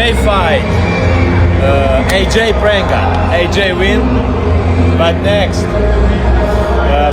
AJ fight. AJ Prenga. AJ win. But next,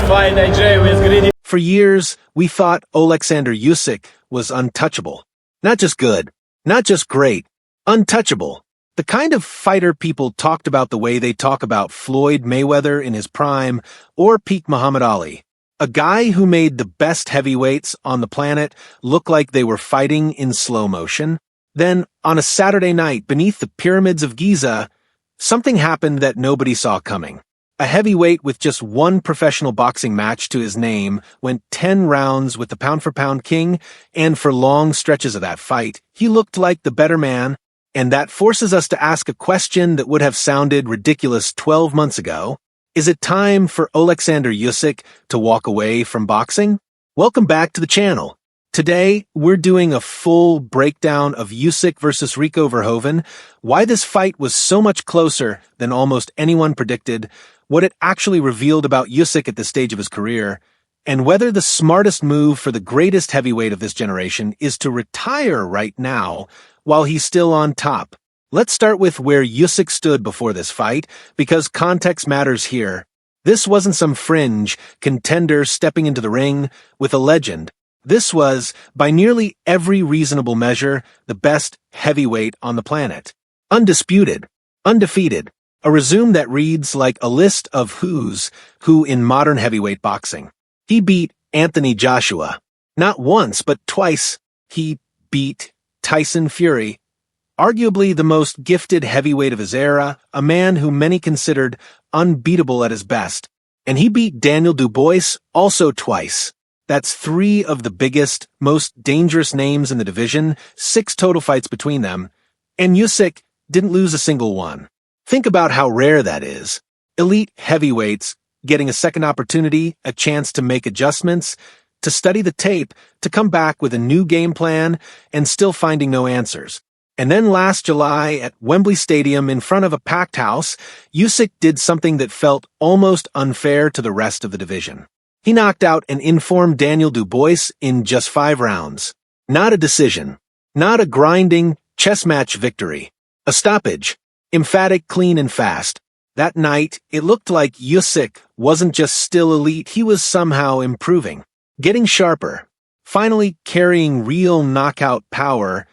fight AJ with greedy. For years, we thought Oleksandr Usyk was untouchable. Not just good, not just great, untouchable. The kind of fighter people talked about the way they talk about Floyd Mayweather in his prime or peak Muhammad Ali. A guy who made the best heavyweights on the planet look like they were fighting in slow motion. Then, on a Saturday night beneath the pyramids of Giza, something happened that nobody saw coming. A heavyweight with just one professional boxing match to his name went 10 rounds with the pound-for-pound king, and for long stretches of that fight, he looked like the better man, and that forces us to ask a question that would have sounded ridiculous 12 months ago. Is it time for Oleksandr Usyk to walk away from boxing? Welcome back to the channel. Today, we're doing a full breakdown of Usyk versus Rico Verhoeven, why this fight was so much closer than almost anyone predicted, what it actually revealed about Usyk at this stage of his career, and whether the smartest move for the greatest heavyweight of this generation is to retire right now while he's still on top. Let's start with where Usyk stood before this fight, because context matters here. This wasn't some fringe contender stepping into the ring with a legend. This was, by nearly every reasonable measure, the best heavyweight on the planet. Undisputed, undefeated, a resume that reads like a list of who's who in modern heavyweight boxing. He beat Anthony Joshua. Not once, but twice. He beat Tyson Fury, arguably the most gifted heavyweight of his era, a man who many considered unbeatable at his best. And he beat Daniel Dubois also twice. That's 3 of the biggest, most dangerous names in the division, 6 total fights between them, and Usyk didn't lose a single one. Think about how rare that is. Elite heavyweights getting a second opportunity, a chance to make adjustments, to study the tape, to come back with a new game plan, and still finding no answers. And then last July at Wembley Stadium in front of a packed house, Usyk did something that felt almost unfair to the rest of the division. He knocked out an informed Daniel Dubois in just 5 rounds. Not a decision. Not a grinding, chess match victory. A stoppage. Emphatic, clean, and fast. That night, it looked like Usyk wasn't just still elite, he was somehow improving. Getting sharper. Finally carrying real knockout power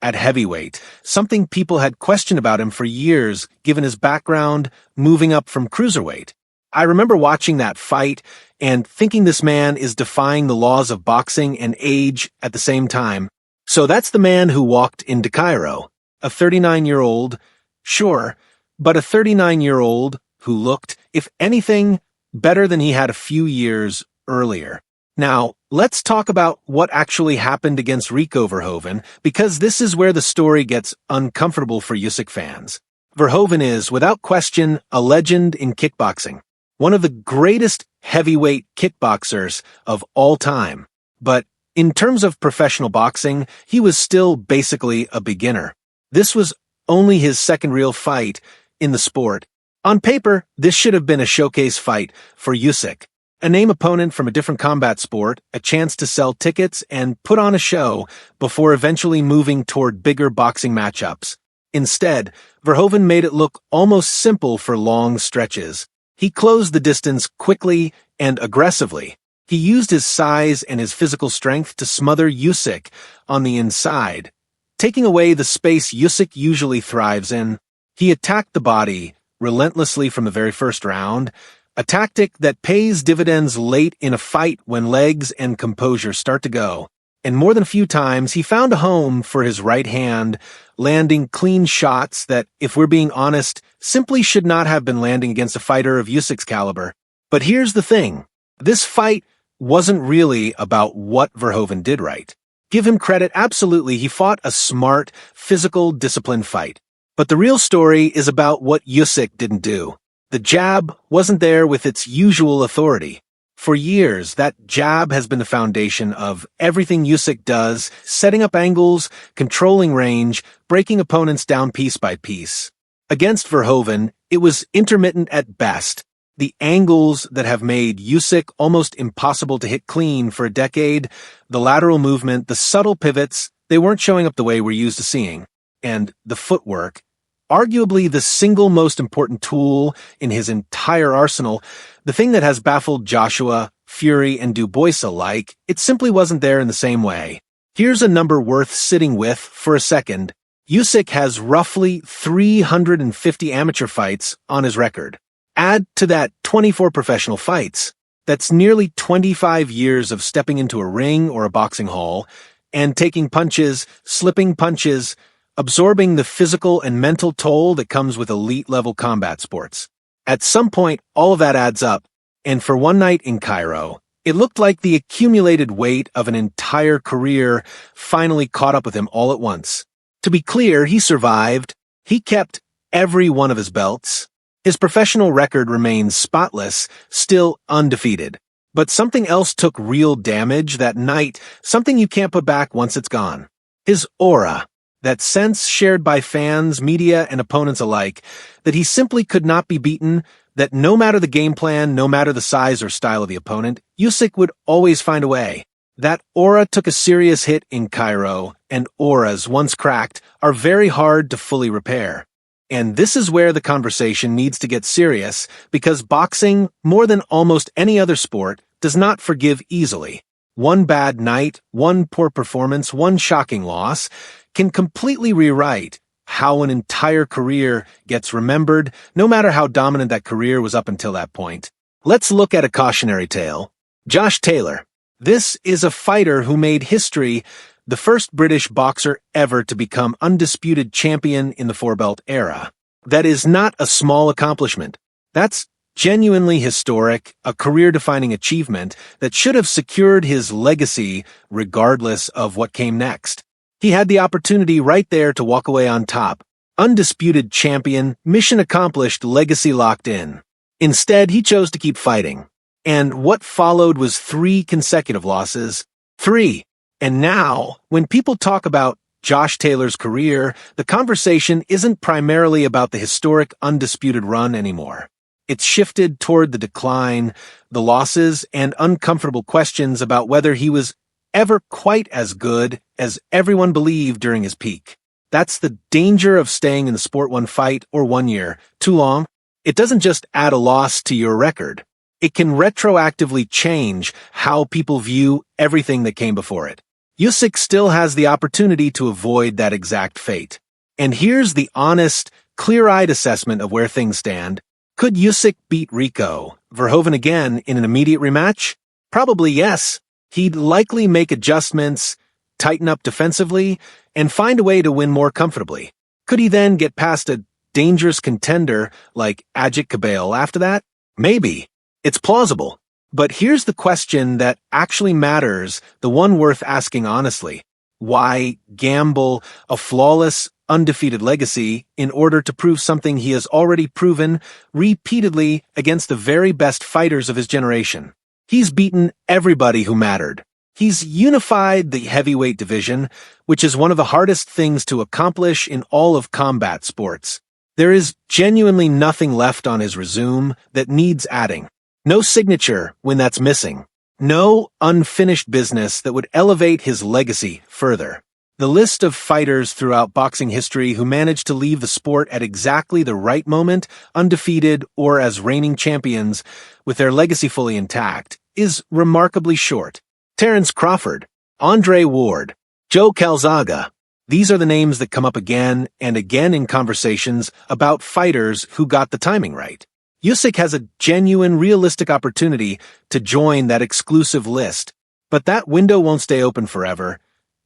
at heavyweight, something people had questioned about him for years, given his background moving up from cruiserweight. I remember watching that fight and thinking this man is defying the laws of boxing and age at the same time. So that's the man who walked into Cairo. A 39-year-old, sure, but a 39-year-old who looked, if anything, better than he had a few years earlier. Now, let's talk about what actually happened against Rico Verhoeven, because this is where the story gets uncomfortable for Usyk fans. Verhoeven is, without question, a legend in kickboxing. One of the greatest heavyweight kickboxers of all time. But in terms of professional boxing, he was still basically a beginner. This was only his second real fight in the sport. On paper, this should have been a showcase fight for Usyk. A name opponent from a different combat sport, a chance to sell tickets and put on a show before eventually moving toward bigger boxing matchups. Instead, Verhoeven made it look almost simple for long stretches. He closed the distance quickly and aggressively. He used his size and his physical strength to smother Usyk on the inside, taking away the space Usyk usually thrives in. He attacked the body relentlessly from the very first round, a tactic that pays dividends late in a fight when legs and composure start to go. And more than a few times, he found a home for his right hand, landing clean shots that, if we're being honest, simply should not have been landing against a fighter of Usyk's caliber. But here's the thing. This fight wasn't really about what Verhoeven did right. Give him credit, absolutely, he fought a smart, physical, disciplined fight. But the real story is about what Usyk didn't do. The jab wasn't there with its usual authority. For years, that jab has been the foundation of everything Usyk does, setting up angles, controlling range, breaking opponents down piece by piece. Against Verhoeven, it was intermittent at best. The angles that have made Usyk almost impossible to hit clean for a decade, the lateral movement, the subtle pivots, they weren't showing up the way we're used to seeing. and the footwork, arguably the single most important tool in his entire arsenal, the thing that has baffled Joshua, Fury, and Dubois alike, it simply wasn't there in the same way. Here's a number worth sitting with for a second. Usyk has roughly 350 amateur fights on his record. Add to that 24 professional fights. That's nearly 25 years of stepping into a ring or a boxing hall and taking punches, slipping punches, absorbing the physical and mental toll that comes with elite-level combat sports. At some point, all of that adds up, and for one night in Cairo, it looked like the accumulated weight of an entire career finally caught up with him all at once. To be clear, he survived. He kept every one of his belts. His professional record remains spotless, still undefeated. But something else took real damage that night, something you can't put back once it's gone. His aura, that sense shared by fans, media, and opponents alike, that he simply could not be beaten, that no matter the game plan, no matter the size or style of the opponent, Usyk would always find a way. That aura took a serious hit in Cairo, and auras, once cracked, are very hard to fully repair. And this is where the conversation needs to get serious, because boxing, more than almost any other sport, does not forgive easily. One bad night, one poor performance, one shocking loss can completely rewrite how an entire career gets remembered, no matter how dominant that career was up until that point. Let's look at a cautionary tale. Josh Taylor. This is a fighter who made history, the first British boxer ever to become undisputed champion in the four-belt era. That is not a small accomplishment. That's genuinely historic, a career-defining achievement that should have secured his legacy regardless of what came next. He had the opportunity right there to walk away on top. Undisputed champion, mission accomplished, legacy locked in. Instead, he chose to keep fighting. And what followed was 3 consecutive losses. 3. And now, when people talk about Josh Taylor's career, the conversation isn't primarily about the historic undisputed run anymore. It's shifted toward the decline, the losses, and uncomfortable questions about whether he was ever quite as good as everyone believed during his peak. That's the danger of staying in the sport one fight or 1 year too long. It doesn't just add a loss to your record. It can retroactively change how people view everything that came before it. Usyk still has the opportunity to avoid that exact fate. And here's the honest, clear-eyed assessment of where things stand. Could Usyk beat Rico, Verhoeven again, in an immediate rematch? Probably yes. He'd likely make adjustments, tighten up defensively, and find a way to win more comfortably. Could he then get past a dangerous contender like Ajit Kabale after that? Maybe. It's plausible. But here's the question that actually matters, the one worth asking honestly. Why gamble a flawless, undefeated legacy in order to prove something he has already proven repeatedly against the very best fighters of his generation? He's beaten everybody who mattered. He's unified the heavyweight division, which is one of the hardest things to accomplish in all of combat sports. There is genuinely nothing left on his resume that needs adding. No signature when that's missing. No unfinished business that would elevate his legacy further. The list of fighters throughout boxing history who managed to leave the sport at exactly the right moment, undefeated or as reigning champions, with their legacy fully intact, is remarkably short. Terence Crawford, Andre Ward, Joe Calzaghe. These are the names that come up again and again in conversations about fighters who got the timing right. Usyk has a genuine, realistic opportunity to join that exclusive list, but that window won't stay open forever,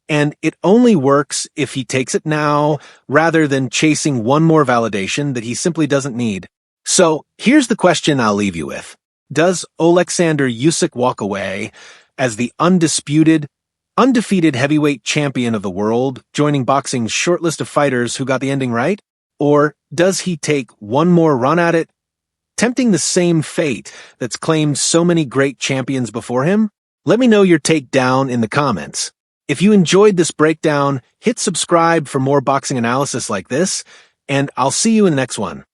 and it only works if he takes it now rather than chasing one more validation that he simply doesn't need. So, here's the question I'll leave you with. Does Oleksandr Usyk walk away as the undefeated heavyweight champion of the world, joining boxing's short list of fighters who got the ending right? Or does he take one more run at it, tempting the same fate that's claimed so many great champions before him? Let me know your take down in the comments. If you enjoyed this breakdown, hit subscribe for more boxing analysis like this, and I'll see you in the next one.